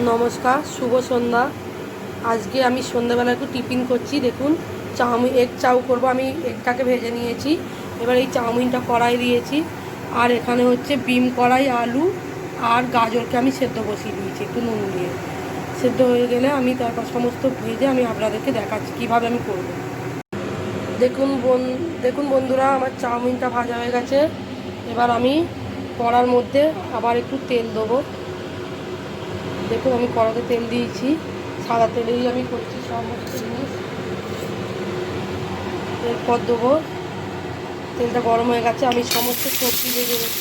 নমস্কার, শুভ সন্ধ্যা। আজকে আমি সন্ধ্যাবেলা একটু টিফিন করছি। দেখুন, চাউমিন এগ চাউ করব। আমি এগটাকে ভেজে নিয়েছি। এবার এই চাউমিনটা কড়াই দিয়েছি। আর এখানে হচ্ছে বিম কড়াই, আলু আর গাজরকে আমি সেদ্ধ বসিয়ে দিয়েছি একটু নুন দিয়ে। সেদ্ধ হয়ে গেলে আমি তারপর সমস্ত ভেজে আমি আপনাদেরকে দেখাচ্ছি কীভাবে আমি করব। দেখুন বন্ধুরা, আমার চাউমিনটা ভাজা হয়ে গেছে। এবার আমি কড়ার মধ্যে আবার একটু তেল দেবো। দেখুন, আমি কড়াতে তেল দিয়েছি। সাদা তেলেই আমি করছি সমস্ত জিনিস। এরপর দেবো, তেলটা গরম হয়ে গেছে, আমি সমস্ত সবজি দিয়ে নিচ্ছি।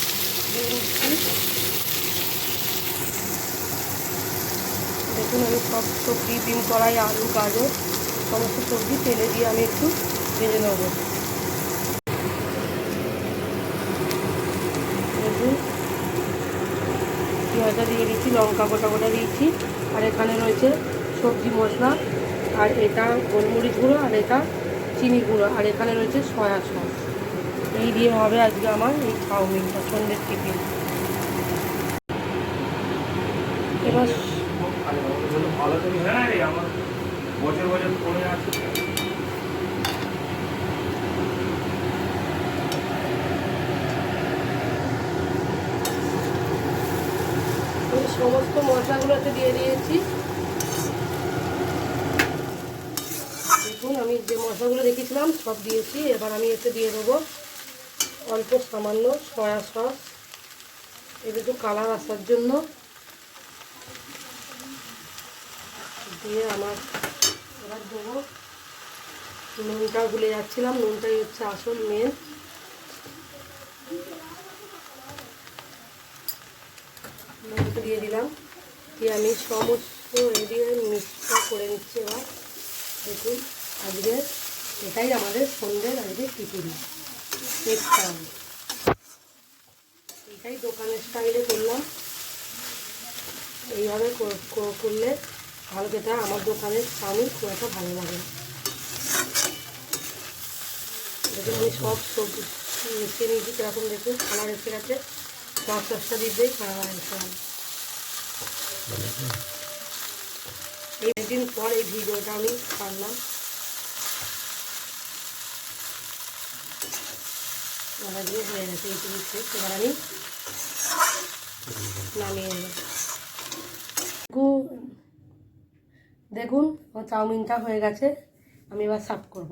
দেখুন, আমি সব সবজি, বিম কড়াই, আলু, গাজর সমস্ত সবজি তেলে দিয়ে আমি একটু ভেজে নেব। দেখুন, পেঁয়াজটা দিয়ে দিচ্ছি, লঙ্কা গোটা গোটা দিয়েছি। আর এখানে রয়েছে সবজি মশলা, আর এটা গোলমরিচ গুঁড়ো, আর এটা চিনি গুঁড়ো, আর এখানে রয়েছে সয়া সস। এই দিয়ে হবে আজকে আমার এই চাউমিনটা, সন্ধ্যের টিফিন। এবার সমস্ত মশলাগুলোতে দিয়ে দিয়েছি। দেখুন, আমি যে মশলাগুলো রেখেছিলাম সব দিয়েছি। এবার আমি এতে দিয়ে দেবো অল্প সামান্য সয়া সস, এটা একটু কালার আসার জন্য। দিয়ে আমার এবার দেবো, নুনটা ভুলে যাচ্ছিলাম, নুনটাই হচ্ছে আসল মেন। নুনটা দিয়ে দিলাম, দিয়ে আমি সমস্ত দিয়ে মিক্সটা করে নিচ্ছি। এবার দেখুন, আজকে এটাই আমাদের সন্ধ্যের আজকে টিফিন, এগ চাউমিন। এটাই দোকানের স্টাইলে করলাম। এইভাবে করলে ভালো খেতে হয়। আমার দোকানের চাউমিন খুব একটা ভালো লাগে। দেখুন, আমি সব সবজি মিশিয়ে নিয়েছি। কীরকম দেখুন কালার এসে গেছে। সসটা দিতেই কালার এসে গেছে। এই দিন পর এই ভিডিওটা আমি ছাড়লাম। দিয়ে হয়ে গেছে এইটুকু শেষ। এবার আমি নামিয়ে নেব। দেখুন, আমার চাউমিনটা হয়ে গেছে। আমি এবার সার্ভ করব।